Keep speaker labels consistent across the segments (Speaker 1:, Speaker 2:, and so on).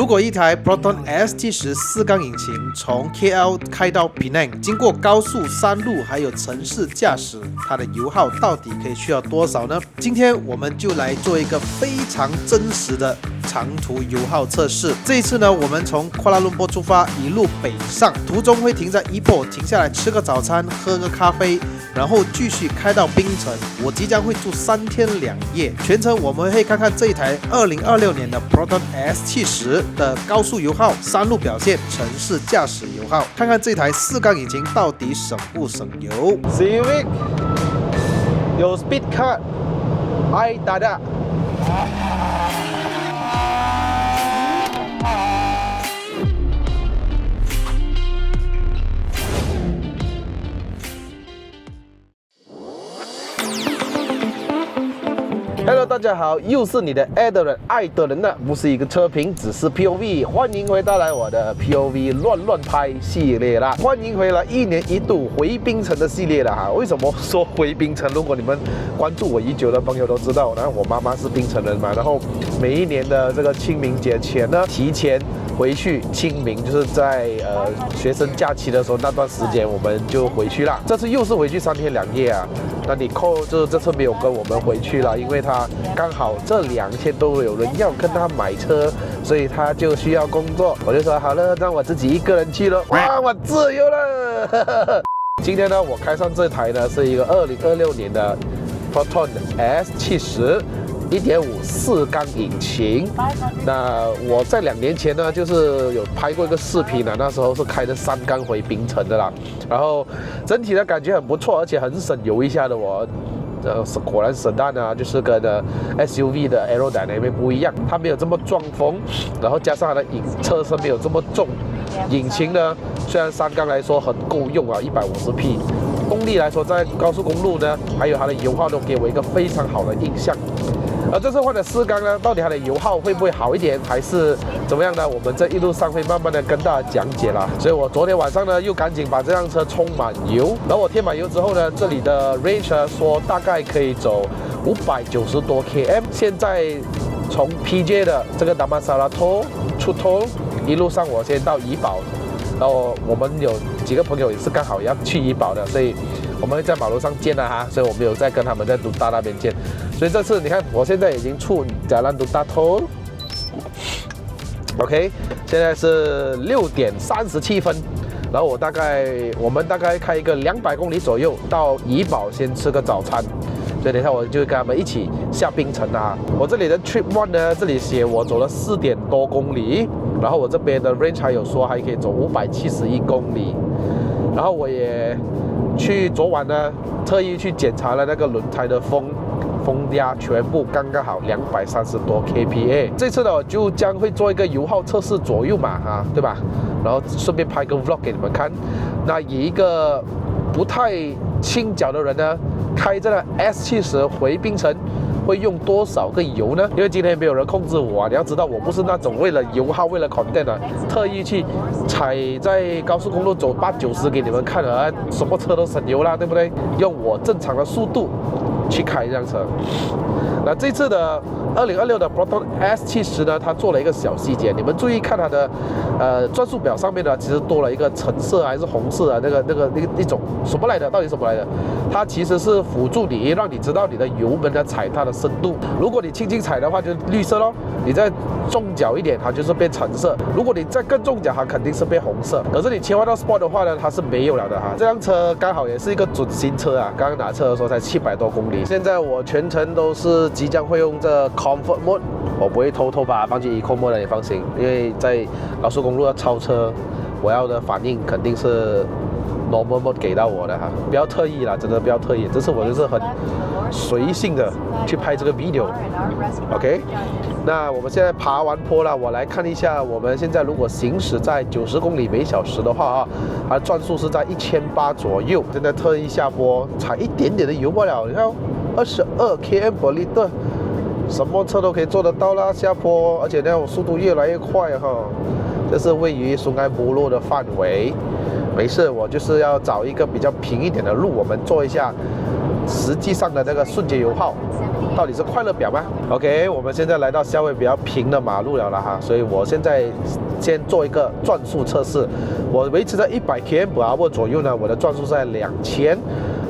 Speaker 1: 如果一台 Proton S70 四缸引擎从 KL 开到 Penang， 经过高速、山路还有城市驾驶，它的油耗到底可以需要多少呢？今天我们就来做一个非常真实的长途油耗测试。这一次呢，我们从库拉伦坡出发，一路北上，途中会停在 Ipoh 停下来吃个早餐，喝个咖啡，然后继续开到槟城。我即将会住3天2夜，全程我们会看看这一台2026年的 Proton S70的高速油耗、山路表现、城市驾驶油耗，看看这台四缸引擎到底省不省油。Civic 有 Speed Card， ai tak ada。Hello， 大家好，又是你的爱的人了，不是一个车评，只是 POV。欢迎回到我的 POV 乱拍系列啦，欢迎回来1年1度回槟城的系列了哈。为什么说回槟城？如果你们关注我已久的朋友都知道，然后我妈妈是槟城人嘛，然后每一年的这个清明节前呢，提前回去清明，就是在学生假期的时候那段时间我们就回去啦。这次又是回去3天2夜啊。那你扣就是这次没有跟我们回去了，因为他刚好这2天都有人要跟他买车，所以他就需要工作。我就说好了，让我自己一个人去了，哇，我自由了。今天呢，我开上这台呢是一个2026年的 Proton S70。1.5四缸引擎，那我在2年前呢，就是有拍过一个视频啊，那时候是开着3缸回槟城的啦，然后整体的感觉很不错，而且很省油一下的我。果然Sedan啊，就是跟SUV 的 Aerodynamic 不一样，它没有这么撞风，然后加上它的车身没有这么重，引擎呢虽然3缸来说很够用啊，150匹，动力来说在高速公路呢，还有它的油耗都给我一个非常好的印象。而这次换的4缸呢，到底它的油耗会不会好一点，还是怎么样呢？我们这一路上会慢慢的跟大家讲解啦。所以我昨天晚上呢，又赶紧把这辆车充满油，然后我添满油之后呢，这里的 range 说大概可以走590多 km。现在从 PJ 的这个 Damansara Toll 出 Toll， 一路上我先到怡保，然后我们有几个朋友也是刚好要去怡保的，所以我们会在马路上见了哈，所以我们有在跟他们在Duta那边见。所以这次你看，我现在已经出Jalan Duta Toll，OK， 现在是6点37分，然后我们大概开一个200公里左右到怡保，先吃个早餐。所以等一下我就跟他们一起下槟城啊。我这里的 Trip One 呢，这里写我走了4点多公里，然后我这边的 range 还有说还可以走571公里，然后我也昨晚呢特意去检查了那个轮胎的风压，全部刚刚好230多 kPa。这次呢我就将会做一个油耗测试左右嘛哈，对吧？然后顺便拍个 vlog 给你们看。那以一个不太轻脚的人呢，开这个 S70 回槟城会用多少个油呢？因为今天没有人控制我啊，你要知道我不是那种为了油耗、为了 content 啊，特意去踩在高速公路走80-90给你们看啊，什么车都省油啦，对不对？用我正常的速度去开这辆车。那这次的2026的 Proton S70 呢，它做了一个小细节，你们注意看它的转速表上面呢，其实多了一个橙色还是红色啊，那个一种什么来的？到底什么来的？它其实是辅助你，让你知道你的油门的踩踏的深度。如果你轻轻踩的话，就是绿色咯；你再重脚一点，它就是变橙色；如果你再更重脚，它肯定是变红色。可是你切换到 Sport 的话呢，它是没有了的哈。这辆车刚好也是一个准新车啊，刚刚拿车的时候才700多公里。现在我全程都是即将会用这 Comfort Mode， 我不会偷把它放进 Eco Mode 的，你放心，因为在高速公路要超车，我要的反应肯定是 Normal Mode 给到我的哈，不要特意啦，真的不要特意，这次我就是很随性的去拍这个 video。OK， 那我们现在爬完坡了，我来看一下，我们现在如果行驶在90公里每小时的话啊，它的转速是在1800左右。现在特意下坡，踩一点点的油罢了，你看22 km/L。什么车都可以做得到啦，下坡，而且那种速度越来越快哈。这是位于松埃部落的范围，没事，我就是要找一个比较平一点的路，我们做一下实际上的那个瞬间油耗。到底是快乐表吗 ？OK， 我们现在来到稍微比较平的马路了哈，所以我现在先做一个转速测试，我维持在100 km/h 左右呢，我的转速在2000，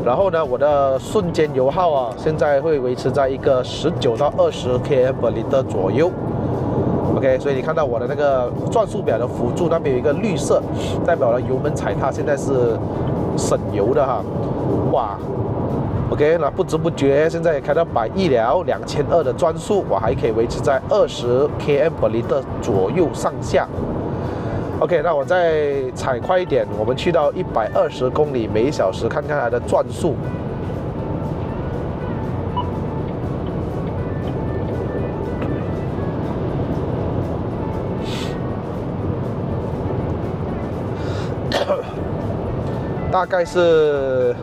Speaker 1: 然后呢，我的瞬间油耗啊，现在会维持在一个19到20 km/L 左右。OK， 所以你看到我的那个转速表的辅助那边有一个绿色，代表了油门踩踏现在是省油的哈。哇 ，OK， 那不知不觉现在也开到110了，2200的转速，我还可以维持在20 km/L 左右上下。OK， 那我再踩快一点，我们去到120公里每小时，看看它的转速。大概是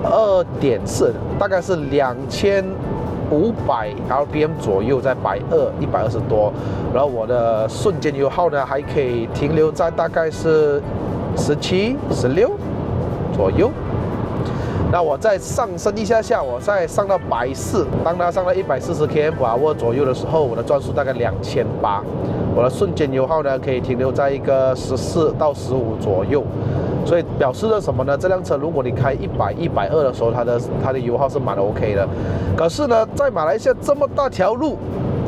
Speaker 1: 2.4，大概是2500 RPM 左右，在120多，然后我的瞬间油耗呢还可以停留在大概是17、16左右。那我再上升一下下，我再上到140，当它上到140 km/h 左右的时候，我的转速大概2800，我的瞬间油耗呢可以停留在一个14到15左右。所以表示了什么呢？这辆车如果你开100、120的时候，它的油耗是蛮 OK 的。可是呢，在马来西亚这么大条路，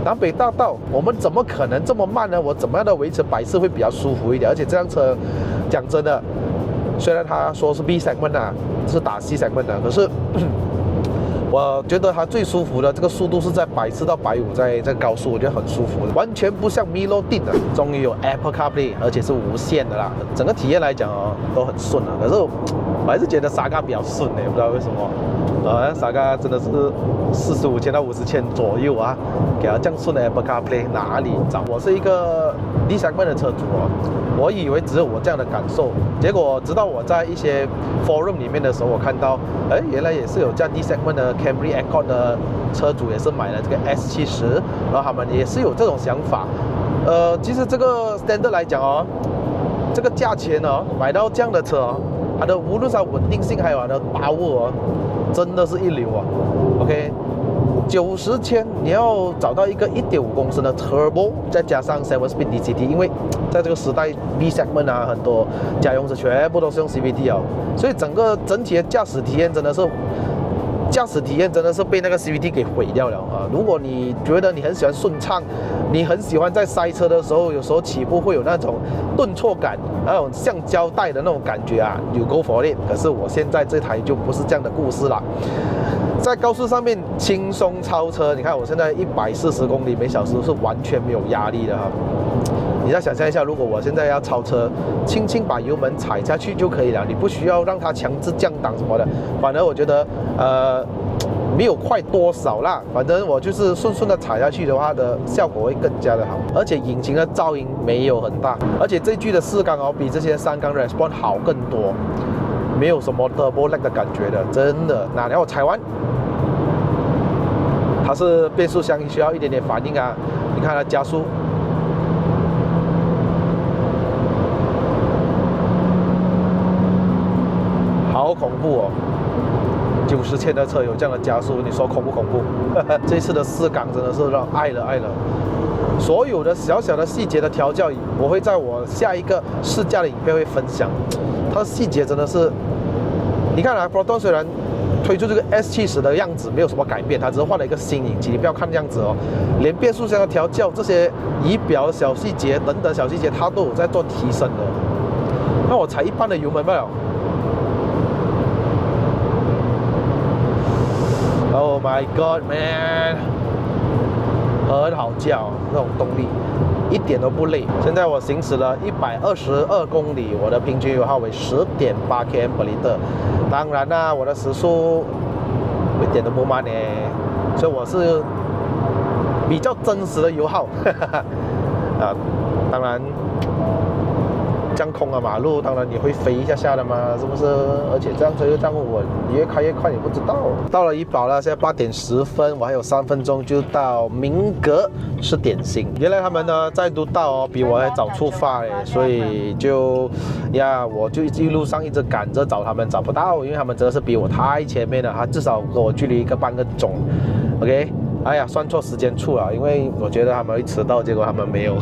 Speaker 1: 南北大道，我们怎么可能这么慢呢？我怎么样的维持140会比较舒服一点？而且这辆车，讲真的，虽然它说是 B segment 啊，是打 C segment 的，可是我觉得它最舒服的这个速度是在140到150，在高速我觉得很舒服的，完全不像 Milo 定的，终于有 Apple CarPlay， 而且是无线的啦，整个体验来讲哦都很顺啊。可是我还是觉得Saga比较顺不知道为什么。Saga 真的是45千到50千左右啊，给它这样顺的 Apple CarPlay 哪里找？我是一个D segment的车主哦，我以为只有我这样的感受，结果直到我在一些 forum 里面的时候，我看到，原来也是有这样 D segment 的 Camry Accord 的车主也是买了这个 S70，然后他们也是有这种想法。其实这个 standard 来讲哦，这个价钱哦，买到这样的车哦，它的无论是稳定性还有它的把握哦，真的是一流啊。OK。90千，你要找到一个1.5公升的 Turbo， 再加上 7-speed DCT， 因为在这个时代 B segment 啊，很多家用车全部都是用 CVT 哦，所以整体的驾驶体验真的是被那个 CVT 给毁掉了啊！如果你觉得你很喜欢顺畅，你很喜欢在塞车的时候，有时候起步会有那种顿挫感，那种橡胶带的那种感觉啊，you go for it。可是我现在这台就不是这样的故事啦。在高速上面轻松超车，你看我现在140公里每小时是完全没有压力的哈。你再想象一下，如果我现在要超车，轻轻把油门踩下去就可以了，你不需要让它强制降档什么的。反而我觉得，没有快多少啦，反正我就是顺的踩下去的话，的效果会更加的好。而且引擎的噪音没有很大，而且这具的4缸哦，比这些3缸 response 好更多。没有什么 turbo lag 的感觉的，真的。然后我踩完，它是变速箱需要一点点反应啊。你看它加速，好恐怖哦！90千的车有这样的加速，你说恐不恐怖？这次的4缸真的是让爱了。所有的小小的细节的调教，我会在我下一个试驾的影片会分享。它的细节真的是，你看啊 ，Proton 虽然推出这个 S70的样子没有什么改变，它只是换了一个新引擎，你不要看这样子哦，连变速箱的调教、这些仪表的小细节等等小细节，它都有在做提升的。那我踩一半的油门罢了。Oh my God, man！ 很好叫，这种动力一点都不累。现在我行驶了122公里，我的平均油耗为10.8 km/L。当然啦，我的时速一点都不慢呢，所以我是比较真实的油耗。啊，当然这样空的马路，当然你会飞一下下的嘛，是不是？而且这样车又这样稳，越开越快，你不知道。到了怡保了，现在8点10分，我还有3分钟就到明格吃点心。原来他们呢在都道哦，比我还早出发诶，所以我就一路上一直赶着找他们，找不到，因为他们真的是比我太前面了，他至少跟我距离半个钟 ，OK。哎呀，算错时间处了，因为我觉得他们会迟到，结果他们没有。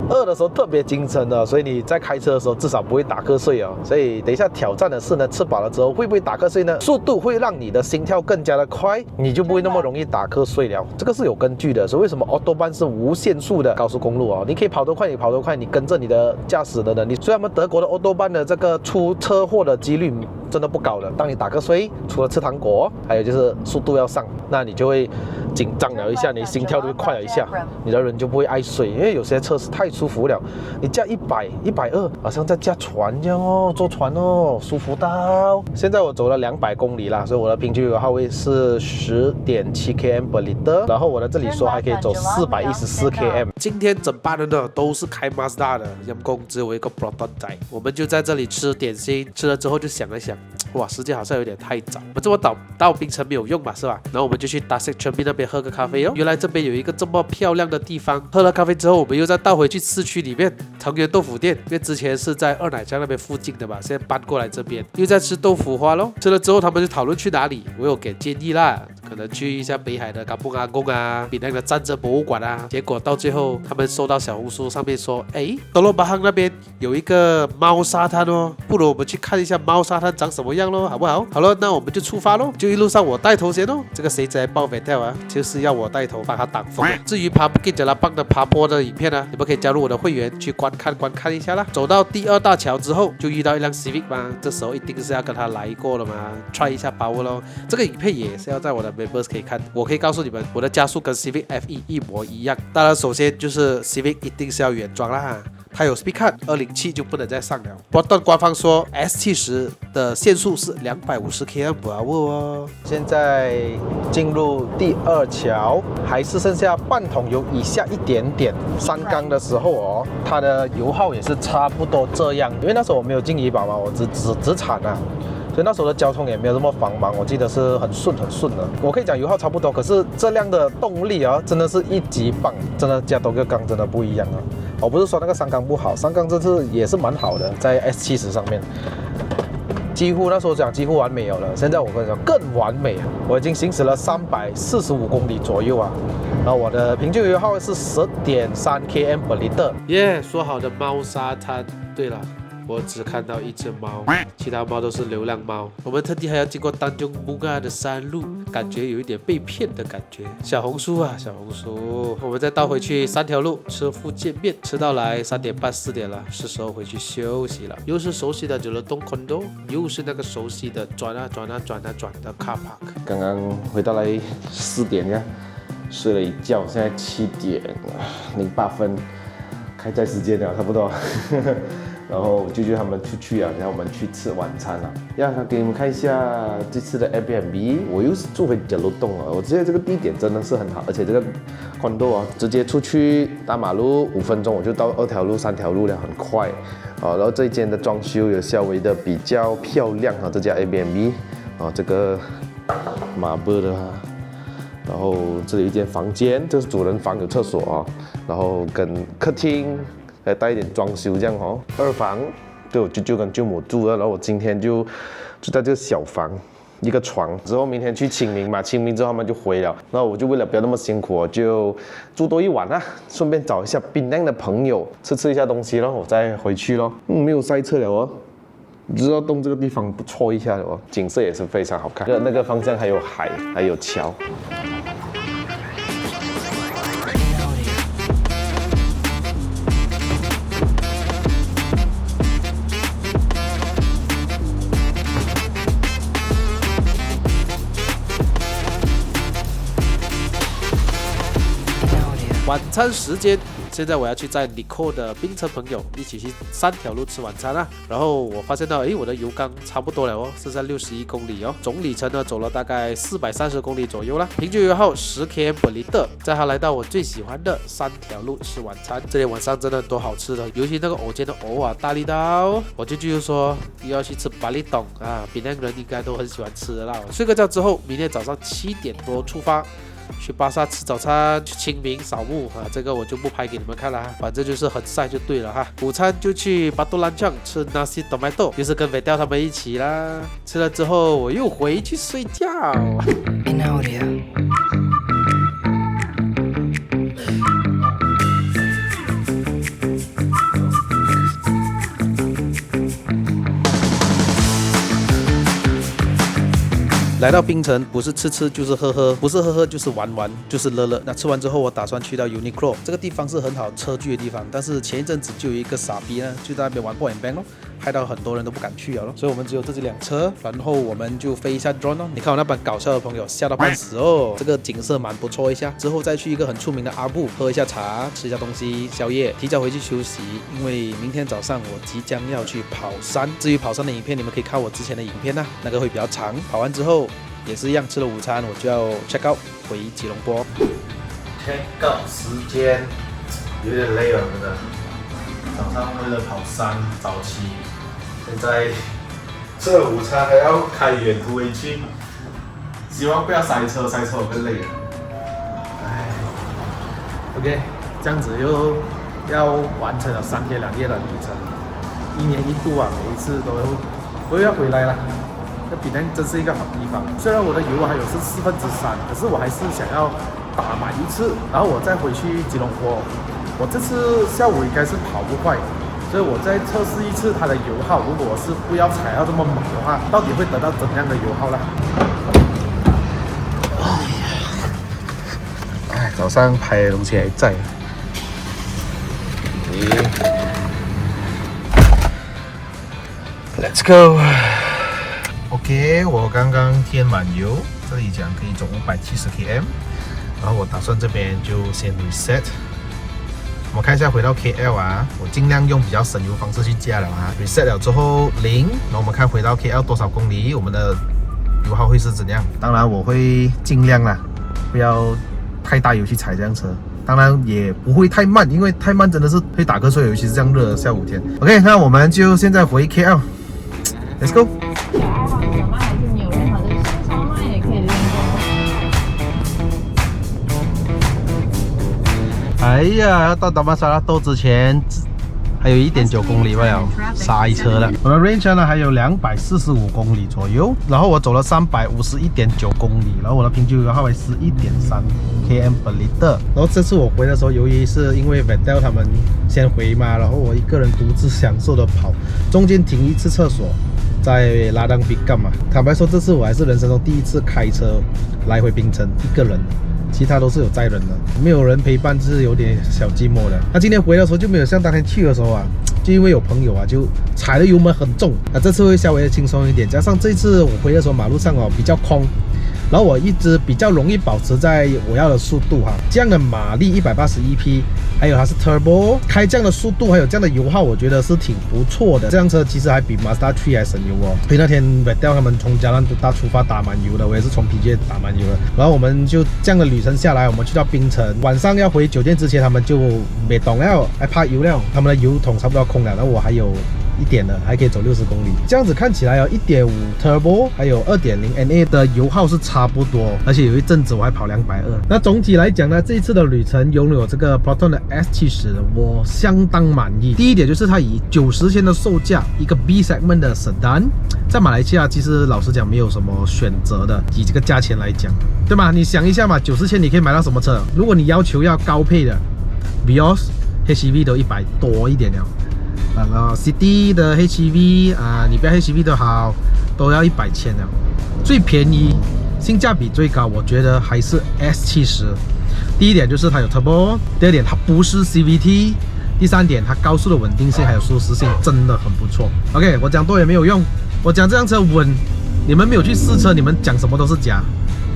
Speaker 1: 饿的时候特别精神的，所以你在开车的时候至少不会打瞌睡哦。所以等一下挑战的是呢，吃饱了之后会不会打瞌睡呢？速度会让你的心跳更加的快，你就不会那么容易打瞌睡了。这个是有根据的，所以为什么 Autobahn 是无限速的高速公路哦？你可以跑多快，你跑多快，你跟着你的驾驶的能力。所以他们德国的 Autobahn 的这个出车祸的几率真的不高的。当你打瞌睡，除了吃糖果，还有就是速度要上，那你就会紧张了一下，你心跳就会快了一下，你的人就不会爱睡，因为有些车是太舒服了，你驾100、120，好像在驾船这样哦，坐船哦，舒服到。现在我走了200公里啦，所以我的平均油耗位是10.7 km/L， 然后我的这里说还可以走414 km。今天整班人呢都是开 Mazda 的，阳公只有一个 Proton 仔，我们就在这里吃点心，吃了之后就想了想，哇，时间好像有点太早，我这么早到槟城没有用嘛，是吧？然后我们就去 Tasik Cermin 那边喝个咖啡哦。原来这边有一个这么漂亮的地方。喝了咖啡之后，我们又再倒回去市区里面藤原豆腐店，因为之前是在二奶江那边附近的嘛，现在搬过来这边，又在吃豆腐花咯。吃了之后，他们就讨论去哪里，我有给建议啦，可能去一下北海的Kampung Agung啊，槟城的战争博物馆啊。结果到最后，他们收到小红书上面说，Telok Bahang那边有一个猫沙滩哦，不如我们去看一下猫沙滩长什么样咯，好不好？好了，那我们就出发咯，就一路上我带头先哦。这个谁在报 Vettel 啊？就是要我带头帮他挡风。至于爬Bukit Jelapang的爬坡的影片呢，你们可以加入我的会员去观看一下啦。走到第2大桥之后，就遇到一辆 Civic 嘛，这时候一定是要跟他来过了嘛 ，try 一下把握咯。这个影片也是要在我的 Members 可以看。我可以告诉你们，我的加速跟 Civic FE 一模一样。当然，首先就是 Civic 一定是要原装啦。它有 Speed Cut 207就不能再上了。Proton 官方说 S70 的限速是250 km/h 哦。现在进入第2桥，还是剩下半桶油以下一点点。三缸的时候哦，它的油耗也是差不多这样。因为那时候我没有进怡保嘛，我只产啊。所以那时候的交通也没有这么繁忙，我记得是很顺的。我可以讲油耗差不多，可是这辆的动力啊，真的是一级棒，真的加多个缸真的不一样啊。我不是说那个3缸不好，3缸这次也是蛮好的，在 S70 上面，几乎那时候讲几乎完美了。现在我跟你说更完美，我已经行驶了345公里左右啊，然后我的平均油耗是10.3 km/L。耶，说好的猫沙滩，对了。我只看到一只猫，其他猫都是流浪猫。我们特地还要经过Tanjung Bunga的山路，感觉有一点被骗的感觉。小红书啊，小红书。我们再倒回去3条路吃福建面，吃到来3点半4点了，是时候回去休息了。又是熟悉的Jelutong Condo，又是那个熟悉的转啊转的car park。刚刚回到来4点呀，睡了一觉，现在7点08分，开赛时间了，差不多。然后舅舅他们出去啊，然后我们去吃晚餐啊。给你们看一下这次的 Airbnb， 我又是住回Jelutong啊。我觉得这个地点真的是很好，而且这个condo啊，直接出去大马路5分钟我就到2条路、3条路了，很快。然后这一间的装修有稍微的比较漂亮啊，这家 Airbnb 这个marble的然后这里有一间房间，这是主人房，有厕所啊，然后跟客厅。来带一点装修这样哦，2房对我舅舅跟舅母住的，然后我今天就住在这个小房，一个床。之后明天去清明嘛，清明之后他们就回了，然后我就为了不要那么辛苦，我就住多一晚啊，顺便找一下槟城的朋友吃一下东西，然后我再回去咯。没有塞车了哦，知道动这个地方不错一下的哦，景色也是非常好看。那个方向还有海，还有桥。晚餐时间，
Speaker 2: 现在我要去载 Nicole 的槟城朋友一起去3条路吃晚餐啊。然后我发现到，我的油缸差不多了哦，剩下61公里哦，总里程呢走了大概430公里左右啦，平均油耗10 km/L。再还来到我最喜欢的3条路吃晚餐，这里晚上真的很多好吃的，尤其那个藕煎的藕啊，大力到我舅舅又说要去吃巴厘岛啊，槟城人应该都很喜欢吃的啦。睡个觉之后，明天早上7点多出发。去巴萨吃早餐，去清明扫墓啊，这个我就不拍给你们看了，反正就是很晒就对了哈。午餐就去巴杜兰江吃 nasi tomato， 又是跟Vedel他们一起啦。吃了之后我又回去睡觉。来到槟城，不是吃吃就是喝喝，不是喝喝就是玩玩，就是乐乐。那吃完之后，我打算去到 Uniqlo， 这个地方是很好车距的地方，但是前一阵子就有一个傻逼呢，就在那边玩 point and bang 咯，害到很多人都不敢去了咯。所以我们只有自己辆车，然后我们就飞一下 drone 哦。你看我那班搞笑的朋友吓到半死哦，这个景色蛮不错一下。之后再去一个很出名的阿布喝一下茶，吃一下东西宵夜，提早回去休息，因为明天早上我即将要去跑山。至于跑山的影片，你们可以看我之前的影片啊，那个会比较长。跑完之后。也是一样，吃了午餐我就要 check out 回吉隆坡。check out 时间有点累了，真的。早上为了跑山早起，现在吃了午餐还要开远途回去，希望不要塞车，塞车我更累了。唉 ，OK， 这样子又要完成了3天2夜的旅程，1年1度啊，每一次都要回来了。这槟城真是一个好地方，虽然我的油还有是3/4，可是我还是想要打满一次，然后我再回去吉隆坡。我这次下午应该是跑不快，所以我再测试一次它的油耗。如果我是不要踩到这么猛的话，到底会得到怎样的油耗呢？哎，早上拍的东西还在。Let's go。OK， 我刚刚添满油，这里讲可以走570 km， 然后我打算这边就先 reset。我们看一下回到 KL 啊，我尽量用比较省油方式去加了啊。reset 了之后0，然后我们看回到 KL 多少公里，我们的油耗会是怎样？当然我会尽量啦，不要太大油去踩这辆车。当然也不会太慢，因为太慢真的是会打瞌睡，尤其是这样热的下午天。OK， 那我们就现在回 KL，Let's go。哎呀，要到达马萨拉豆之前还有1.9公里吧，要刹车了。我的 range 呢还有245公里左右，然后我走了351.9公里，然后我的平均油耗为11.3 km/L。然后这次我回的时候，由于是因为 Vedel 他们先回嘛，然后我一个人独自享受的跑，中间停一次厕所，在拉当比干嘛？坦白说，这次我还是人生中第一次开车来回槟城一个人。其他都是有载人的，没有人陪伴就是有点小寂寞的。那今天回的时候就没有像当天去的时候啊，就因为有朋友啊，就踩的油门很重。那这次会稍微的轻松一点，加上这次我回的时候马路上哦比较空，然后我一直比较容易保持在我要的速度哈。这样的马力180 匹，还有它是 turbo， 开这样的速度还有这样的油耗，我觉得是挺不错的。这辆车其实还比 Mazda 3还省油哦。所以那天 Vedel 他们从加兰大出发打满油的，我也是从 PJ 打满油的。然后我们就这样的旅程下来，我们去到槟城，晚上要回酒店之前，他们就没懂了，还怕油了，他们的油桶差不多要空了，然后我还有1点的，还可以走60公里。这样子看起来哦 1.5 turbo 还有 2.0 NA 的油耗是差不多，而且有一阵子我还跑220。那总体来讲呢，这一次的旅程拥有这个 Proton 的 S70， 我相当满意。第一点就是它以90千的售价，一个 B segment 的 sedan， 在马来西亚其实老实讲没有什么选择的，以这个价钱来讲，对吗？你想一下嘛，90千你可以买到什么车？如果你要求要高配的 Vios HEV 都100多一点了。然后 City 的 HEV 啊，你不要 HEV 都好，都要100千了。最便宜、性价比最高，我觉得还是 S70。第一点就是它有 Turbo， 第二点它不是 CVT， 第三点它高速的稳定性还有舒适性真的很不错。OK， 我讲多也没有用，我讲这辆车稳，你们没有去试车，你们讲什么都是假。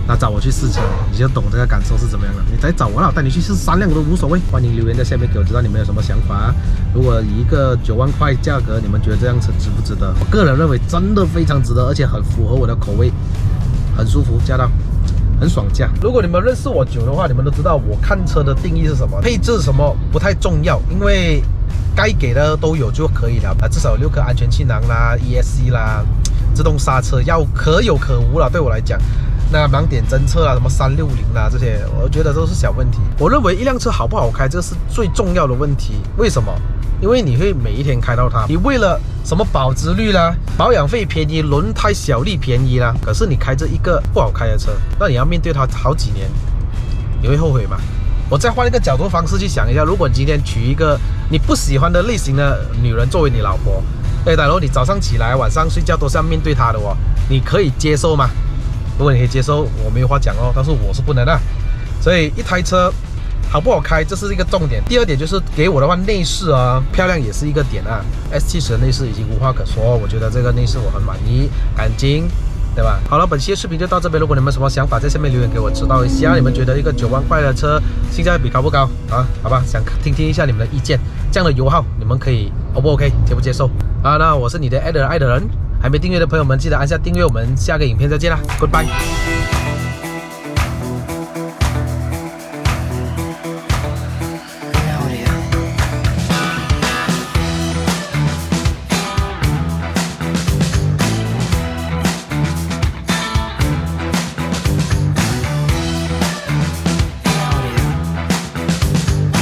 Speaker 2: 那找我去试车，你就懂这个感受是怎么样了。你再找我了，带你去试3辆都无所谓。欢迎留言在下面给我知道你们有什么想法。如果以一个9万块价格，你们觉得这辆车值不值得？我个人认为真的非常值得，而且很符合我的口味，很舒服，驾到很爽驾。如果你们认识我久的话，你们都知道我看车的定义是什么，配置什么不太重要，因为该给的都有就可以了啊，至少有6颗安全气囊啦、ESC 啦、自动刹车要可有可无了。对我来讲，那盲点侦测啊、什么360啦这些，我觉得都是小问题。我认为一辆车好不好开，这是最重要的问题。为什么？因为你会每一天开到它，你为了什么保值率啦、保养费便宜、轮胎小力便宜啦，可是你开着一个不好开的车，那你要面对它好几年，你会后悔吗？我再换一个角度方式去想一下，如果你今天娶一个你不喜欢的类型的女人作为你老婆，大佬，你早上起来晚上睡觉都是要面对她的哦，你可以接受吗？如果你可以接受，我没有话讲哦，但是我是不能的。所以一台车好不好开，这是一个重点。第二点就是给我的话，内饰啊漂亮也是一个点啊。S70 的内饰已经无话可说，我觉得这个内饰我很满意，干净。对吧？好了，本期的视频就到这边。如果你们有什么想法，在下面留言给我知道一下。你们觉得一个9万块的车性价比高不高啊？好吧，想听一下你们的意见。这样的油耗你们可以 O 不 OK， 接不接受啊？那我是你的爱的人，还没订阅的朋友们记得按下订阅。我们下个影片再见啦 ，Goodbye。